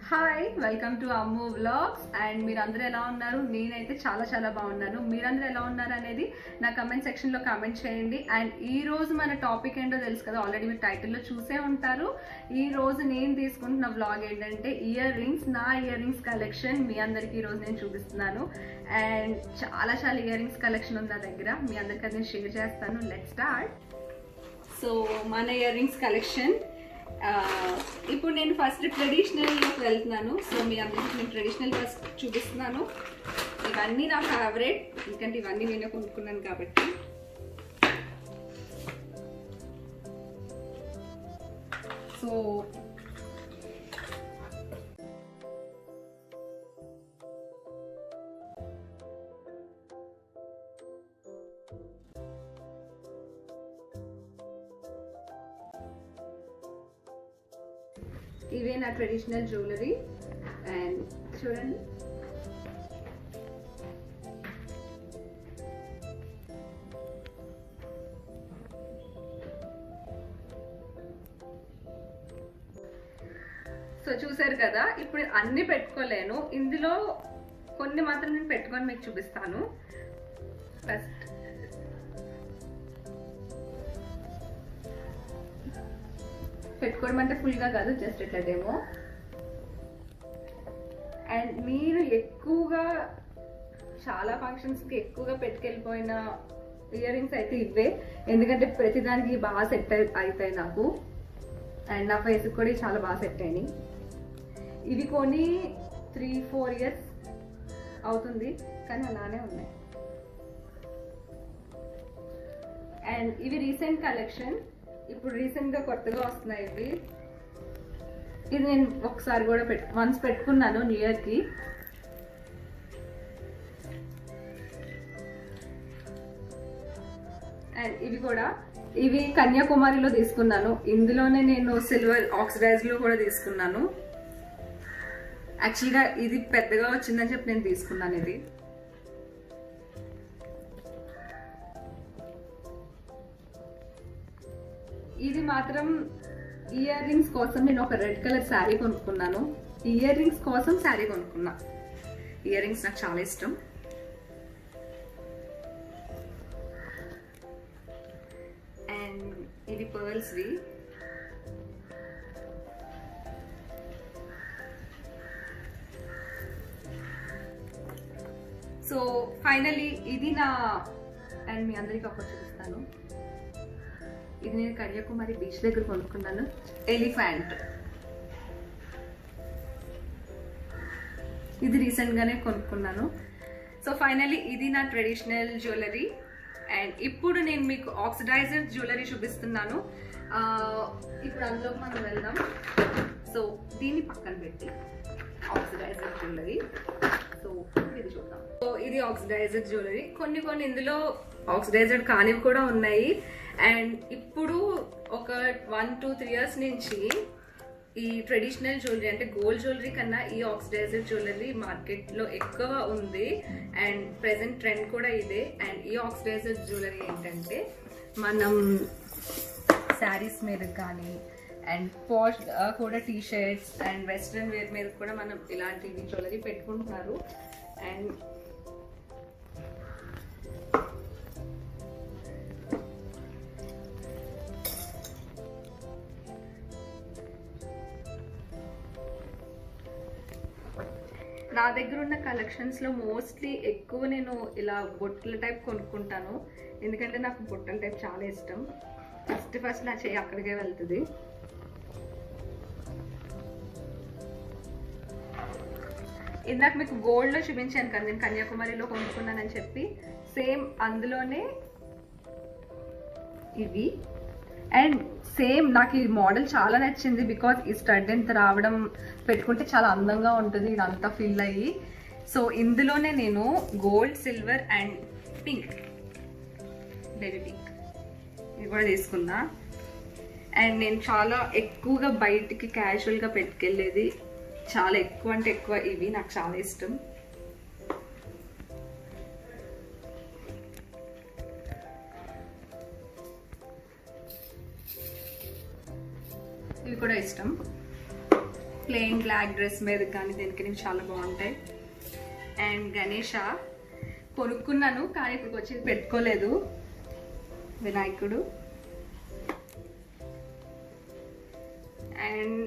Hi, welcome to Ammu vlogs. And మీరందరూ ఎలా ఉన్నారు? నేనైతే చాలా చాలా బాగున్నాను. మీరందరూ ఎలా ఉన్నారు అనేది నా కమెంట్ సెక్షన్లో కామెంట్ చేయండి. అండ్ ఈ రోజు మన టాపిక్ ఏంటో తెలుసు కదా, ఆల్రెడీ మీరు టైటిల్లో చూసే ఉంటారు. ఈ రోజు నేను తీసుకుంటున్న వ్లాగ్ ఏంటంటే ఇయర్ రింగ్స్. నా ఇయర్ రింగ్స్ కలెక్షన్ మీ అందరికీ ఈరోజు నేను చూపిస్తున్నాను. అండ్ చాలా చాలా ఇయర్ రింగ్స్ కలెక్షన్ ఉంది నా దగ్గర, మీ అందరికీ అది నేను షేర్ చేస్తాను. Let's start. సో మన ఇయర్ రింగ్స్ కలెక్షన్ ఇప్పుడు నేను ఫస్ట్ ట్రెడిషనల్లోకి వెళ్తున్నాను. సో మీ అందరికీ నేను ట్రెడిషనల్ ఫస్ట్ చూపిస్తున్నాను. ఇవన్నీ నా ఫేవరెట్, ఎందుకంటే ఇవన్నీ నేను కొనుక్కున్నాను కాబట్టి. సో ఇవే నా ట్రెడిషనల్ జ్యువెలరీ. అండ్ చూడండి, సో చూసారు కదా. ఇప్పుడు అన్ని పెట్టుకోలేను, ఇందులో కొన్ని మాత్రం నేను పెట్టుకొని మీకు చూపిస్తాను. ఫస్ట్ పెట్టుకోవడం అంటే ఫుల్గా కాదు, జస్ట్ ఇట్లా డెమో. అండ్ మీరు ఎక్కువగా చాలా ఫంక్షన్స్కి ఎక్కువగా పెట్టుకెళ్ళిపోయిన ఇయర్ రింగ్స్ అయితే ఇవే, ఎందుకంటే ప్రతిదానికి బాగా సెట్ అవుతాయి నాకు. అండ్ నా ఫేస్కి కూడా చాలా బాగా సెట్ అయినాయి. ఇవి కొని 3-4 ఇయర్స్ అవుతుంది, కానీ అలానే ఉన్నాయి. అండ్ ఇవి రీసెంట్ కలెక్షన్, ఇప్పుడు రీసెంట్గా కొత్తగా వస్తున్నాయి ఇవి. ఇది నేను ఒకసారి కూడా వన్స్ పెట్టుకున్నాను న్యూ ఇయర్కి. అండ్ ఇవి కూడా, ఇవి కన్యాకుమారిలో తీసుకున్నాను. ఇందులోనే నేను సిల్వర్ ఆక్సిడైజ్లో కూడా తీసుకున్నాను. యాక్చువల్గా ఇది పెద్దగా వచ్చిందని చెప్పి నేను తీసుకున్నాను ఇది. ఇది మాత్రం ఇయర్ రింగ్స్ కోసం నేను ఒక రెడ్ కలర్ శారీ కొనుక్కున్నాను. ఇయర్ రింగ్స్ కోసం శారీ కొనుక్కున్నా. ఇయర్ రింగ్స్ నాకు చాలా ఇష్టం. అండ్ ఇది పర్ల్స్వి. సో ఫైనలీ ఇది నా, అండ్ మీ అందరికీ ఒకటి చూపిస్తాను. ఇది నేను కన్యాకుమారి బీచ్ దగ్గర కొనుక్కున్నాను, ఎలిఫెంట్. ఇది రీసెంట్గానే కొనుక్కున్నాను. సో ఫైనలీ ఇది నా ట్రెడిషనల్ జ్యువెలరీ. అండ్ ఇప్పుడు నేను మీకు ఆక్సిడైజర్ జ్యువెలరీ చూపిస్తున్నాను. ఇప్పుడు అందులోకి మనం వెళ్దాం. సో దీన్ని పక్కన పెట్టి ఆక్సిడైజర్ జ్యువెలరీ. సో ఇది చూద్దాం. సో ఇది ఆక్సిడైజర్ జ్యువెలరీ. కొన్ని ఇందులో ఆక్సిడైజర్ కానివి కూడా ఉన్నాయి. అండ్ ఇప్పుడు ఒక 1-2-3 ఇయర్స్ నుంచి ఈ ట్రెడిషనల్ జ్యువెలరీ అంటే గోల్డ్ జ్యువెలరీ కన్నా ఈ ఆక్సిడైజర్ జ్యువెలరీ మార్కెట్లో ఎక్కువ ఉంది. అండ్ ప్రెసెంట్ ట్రెండ్ కూడా ఇదే. అండ్ ఈ ఆక్సిడైజర్ జ్యువెలరీ ఏంటంటే మనం శారీస్ మీద కానీ అండ్ పాష్ కూడా T shirts and western wear మీద కూడా మనం ఇలాంటి జ్యువెలరీ పెట్టుకుంటున్నారు. అండ్ నా దగ్గర ఉన్న కలెక్షన్స్లో మోస్ట్లీ ఎక్కువ నేను ఇలా బొట్టల టైప్ కొనుక్కుంటాను, ఎందుకంటే నాకు బొట్టల టైప్ చాలా ఇష్టం. ఫస్ట్ నా చెయ్యి అక్కడికే వెళ్తుంది. ఇందాక మీకు గోల్డ్లో చూపించాను కదా, నేను కన్యాకుమారిలో కొనుక్కున్నానని చెప్పి, సేమ్ అందులోనే ఇవి. అండ్ సేమ్ నాకు ఈ మోడల్ చాలా నచ్చింది, బికాజ్ ఈ స్టడ్ ఎంత రావడం పెట్టుకుంటే చాలా అందంగా ఉంటుంది ఇదంతా ఫీల్ అయ్యి. సో ఇందులోనే నేను gold, silver and pink, baby pink ఇది కూడా తీసుకున్నా. అండ్ నేను చాలా ఎక్కువగా బయటికి క్యాజువల్గా పెట్టుకెళ్ళేది, చాలా ఎక్కువ అంటే ఎక్కువ ఇవి నాకు చాలా ఇష్టం. ఇవి కూడా ఇష్టం. ప్లెయిన్ బ్లాక్ డ్రెస్ మీద కానీ దేనికి చాలా బాగుంటాయి. అండ్ గణేష కొనుక్కున్నాను కానీ ఇప్పుడు వచ్చి పెట్టుకోలేదు. వినాయకుడు అండ్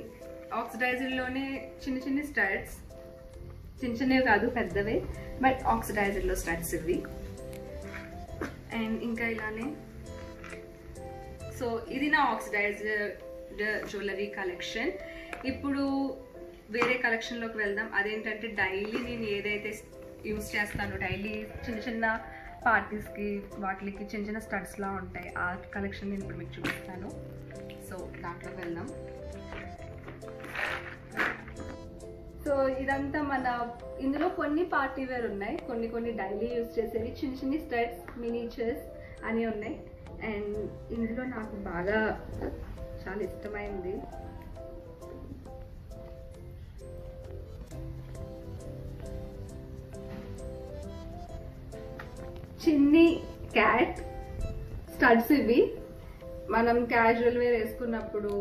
ఆక్సిడైజర్లోనే చిన్న చిన్న స్టడ్స్, చిన్నవి కాదు పెద్దవే, బట్ ఆక్సిడైజర్లో స్టడ్స్ ఇవి. అండ్ ఇంకా ఇలానే, సో ఇది నా ఆక్సిడైజర్ జ్యువెలరీ కలెక్షన్. ఇప్పుడు వేరే కలెక్షన్లోకి వెళ్దాం. అదేంటంటే డైలీ నేను ఏదైతే యూజ్ చేస్తానో, డైలీ చిన్న చిన్న పార్టీస్కి వాటికి చిన్న చిన్న స్టడ్స్లా ఉంటాయి, ఆ కలెక్షన్ నేను ఇప్పుడు మీకు చూపిస్తాను. సో దాంట్లోకి వెళ్దాం. సో ఇదంతా ఇందులో కొన్ని పార్టీ వేర్ ఉన్నాయి, కొన్ని డైలీ యూజ్ చేసేవి, చిన్న స్టడ్స్, మినీచర్స్ అని ఉన్నాయి. అండ్ ఇందులో నాకు బాగా చాలా ఇష్టమైంది చిన్ని క్యాట్ స్టడ్స్. ఇవి మనం క్యాజువల్ వేర్ వేసుకున్నప్పుడు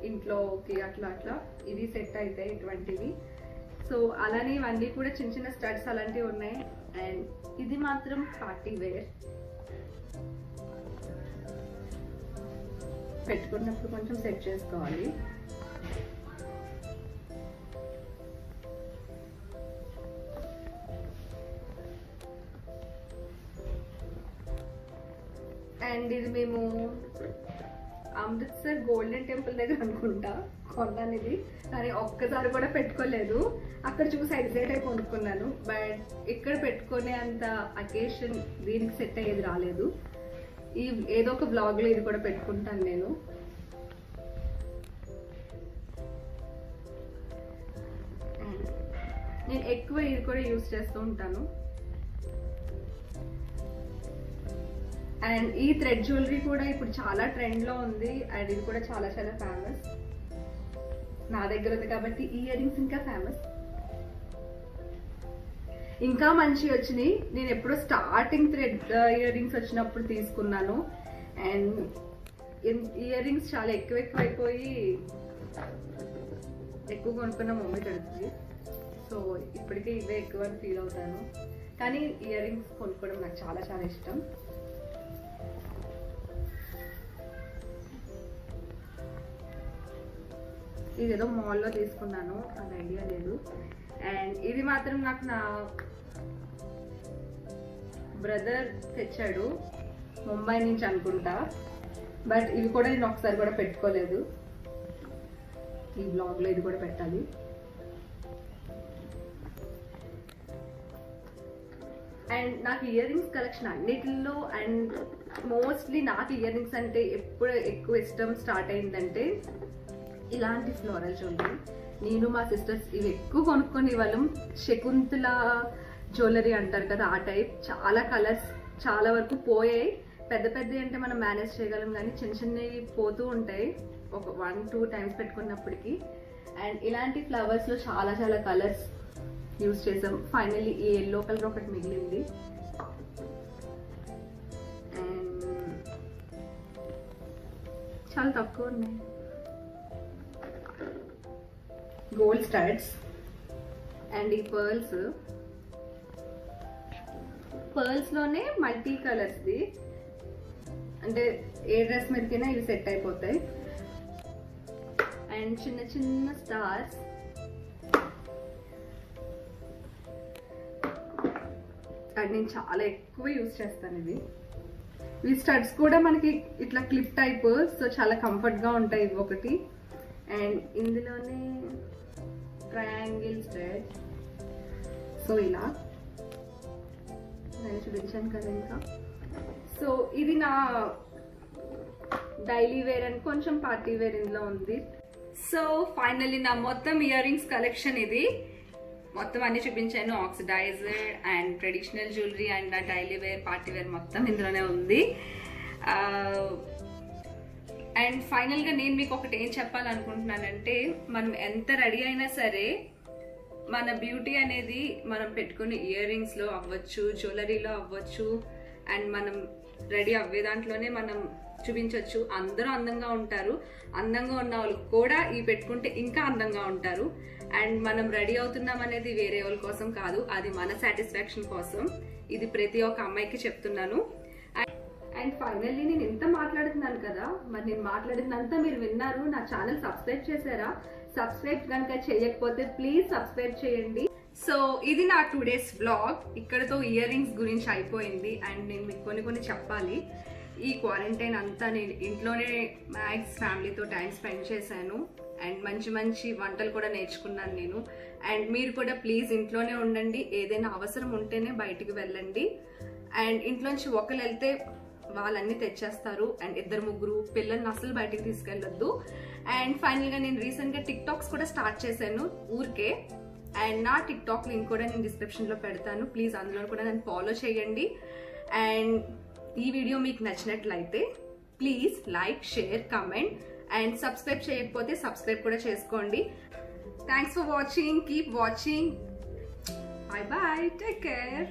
ఇంట్లోకి అట్లా ఇది సెట్ అవుతాయి ఇటువంటివి. సో అలానే ఇవన్నీ కూడా చిన్న స్టడ్స్ అలాంటివి ఉన్నాయి. అండ్ ఇది మాత్రం పార్టీ వేర్, పెట్టుకున్నప్పుడు కొంచెం సెట్ చేసుకోవాలి. అండ్ ఇది మేము అమృత్సర్ గోల్డెన్ టెంపుల్ దగ్గర అనుకుంటా కొన్నాను ఇది, కానీ ఒక్కసారి కూడా పెట్టుకోలేదు. అక్కడ చూసి ఎగ్జైట్ అయి కొనుక్కున్నాను, బట్ ఇక్కడ పెట్టుకునే అంత అకేషన్ దీనికి సెట్ అయ్యేది రాలేదు. ఏదో ఒక బ్లాగ్లో ఇది కూడా పెట్టుకుంటాను నేను. నేను ఎక్కువ ఇది కూడా యూజ్ చేస్తూ ఉంటాను. అండ్ ఈ థ్రెడ్ జ్యువెలరీ కూడా ఇప్పుడు చాలా ట్రెండ్లో ఉంది. అండ్ ఇది కూడా చాలా ఫేమస్. నా దగ్గర ఉంది కాబట్టి ఇయర్ రింగ్స్ ఇంకా ఫేమస్. ఇంకా మంచి వచ్చినాయి. నేను ఎప్పుడో స్టార్టింగ్ థ్రెడ్ ఇయర్ రింగ్స్ వచ్చినప్పుడు తీసుకున్నాను. అండ్ ఇయర్ రింగ్స్ చాలా ఎక్కువైపోయి ఎక్కువ కొనుక్కున్న మమ్మీ కడుతుంది. సో ఇప్పటికే ఇవే ఎక్కువ ఫీల్ అవుతాను. కానీ ఇయర్ రింగ్స్ కొనుక్కోవడం నాకు చాలా ఇష్టం. ఇది ఏదో మాల్లో తీసుకున్నాను, అది ఐడియా లేదు. అండ్ ఇది మాత్రం నాకు నా బ్రదర్ తెచ్చాడు ముంబై నుంచి అనుకుంటా, బట్ ఇవి కూడా నేను ఒకసారి కూడా పెట్టుకోలేదు. ఈ బ్లాగ్లో ఇది కూడా పెట్టాలి. అండ్ నాకు ఇయర్ రింగ్స్ కలెక్షన్ అన్నిటిలో, అండ్ మోస్ట్లీ నాకు ఇయర్ రింగ్స్ అంటే ఎప్పుడు ఎక్కువ ఇష్టం స్టార్ట్ అయిందంటే ఇలాంటి ఫ్లోరల్ జ్యువెలరీ. నేను మా సిస్టర్స్ ఇవి ఎక్కువ కొనుక్కొని వాళ్ళం. శకుంతల జ్యువెలరీ అంటారు కదా, ఆ టైప్. చాలా కలర్స్ చాలా వరకు పోయాయి. పెద్దవి అంటే మనం మేనేజ్ చేయగలం, కానీ చిన్నవి పోతూ ఉంటాయి ఒక 1-2 టైమ్స్ పెట్టుకున్నప్పటికీ. అండ్ ఇలాంటి ఫ్లవర్స్లో చాలా కలర్స్ యూజ్ చేసాం. ఫైనల్లీ ఈ ఎల్లో కలర్ ఒకటి మిగిలింది. అండ్ చాలా తక్కువ ఉన్నాయి. గోల్డ్ స్టడ్స్ అండ్ ఈ పర్ల్స్లోనే మల్టీ కలర్స్ది, అంటే ఏ డ్రెస్ మీదకైనా ఇవి సెట్ అయిపోతాయి. అండ్ చిన్న స్టార్స్. అండ్ నేను చాలా ఎక్కువ యూజ్ చేస్తాను ఇవి. ఈ స్టడ్స్ కూడా మనకి ఇట్లా క్లిప్ టైప్, సో చాలా కంఫర్ట్గా ఉంటాయి ఇవి ఒకటి. అండ్ ఇందులోనే ట్రయాంగిల్ స్టడ్. సో ఇలా నేను చూపించాను కదా ఇంకా. సో ఇది నా డైలీ వేర్ అండ్ కొంచెం పార్టీ వేర్ ఇందులో ఉంది. సో ఫైనల్లీ నా మొత్తం ఇయర్ రింగ్స్ కలెక్షన్ ఇది. మొత్తం అన్ని చూపించాను, oxidiser and traditional jewellery and నా డైలీ వేర్, పార్టీ వేర్ మొత్తం ఇందులోనే ఉంది. అండ్ ఫైనల్గా నేను మీకు ఒకటి ఏం చెప్పాలనుకుంటున్నానంటే, మనం ఎంత రెడీ అయినా సరే మన బ్యూటీ అనేది మనం పెట్టుకునే ఇయర్ రింగ్స్లో అవ్వచ్చు, జ్యువెలరీలో అవ్వచ్చు, అండ్ మనం రెడీ అవ్వే దాంట్లోనే మనం చూపించవచ్చు. అందరూ అందంగా ఉంటారు. అందంగా ఉన్న వాళ్ళు కూడా ఇవి పెట్టుకుంటే ఇంకా అందంగా ఉంటారు. అండ్ మనం రెడీ అవుతున్నాం అనేది వేరే వాళ్ళ కోసం కాదు, అది మన సాటిస్ఫాక్షన్ కోసం. ఇది ప్రతి ఒక్క అమ్మాయికి చెప్తున్నాను. అండ్ ఫైనల్లీ నేను ఎంత మాట్లాడుతున్నాను కదా, మరి నేను మాట్లాడినంతా మీరు విన్నారు. నా ఛానల్ సబ్స్క్రైబ్ చేశారా? సబ్స్క్రైబ్ కనుక చేయకపోతే ప్లీజ్ సబ్స్క్రైబ్ చేయండి. సో ఇది నా 2 days వ్లాగ్. ఇక్కడతో ఇయర్ రింగ్స్ గురించి అయిపోయింది. అండ్ నేను మీకు కొన్ని చెప్పాలి. ఈ క్వారంటైన్ అంతా నేను ఇంట్లోనే మ్యాక్స్ ఫ్యామిలీతో టైం స్పెండ్ చేశాను. అండ్ మంచి వంటలు కూడా నేర్చుకున్నాను నేను. అండ్ మీరు కూడా ప్లీజ్ ఇంట్లోనే ఉండండి. ఏదైనా అవసరం ఉంటేనే బయటికి వెళ్ళండి. అండ్ ఇంట్లోంచి ఒకరు వెళ్తే వాళ్ళన్నీ తెచ్చేస్తారు. అండ్ 2-3 పిల్లల్ని అసలు బయటికి తీసుకెళ్ళొద్దు. అండ్ ఫైనల్గా నేను రీసెంట్గా టిక్టాక్స్ కూడా స్టార్ట్ చేశాను ఊరికే. అండ్ నా టిక్టాక్ లింక్ కూడా నేను డిస్క్రిప్షన్లో పెడతాను. ప్లీజ్ అందులో కూడా నన్ను ఫాలో చేయండి. అండ్ ఈ వీడియో మీకు నచ్చినట్లయితే please like, share, comment and subscribe చేయకపోతే సబ్స్క్రైబ్ కూడా చేసుకోండి. Thanks for watching. Keep watching. By by. Take care.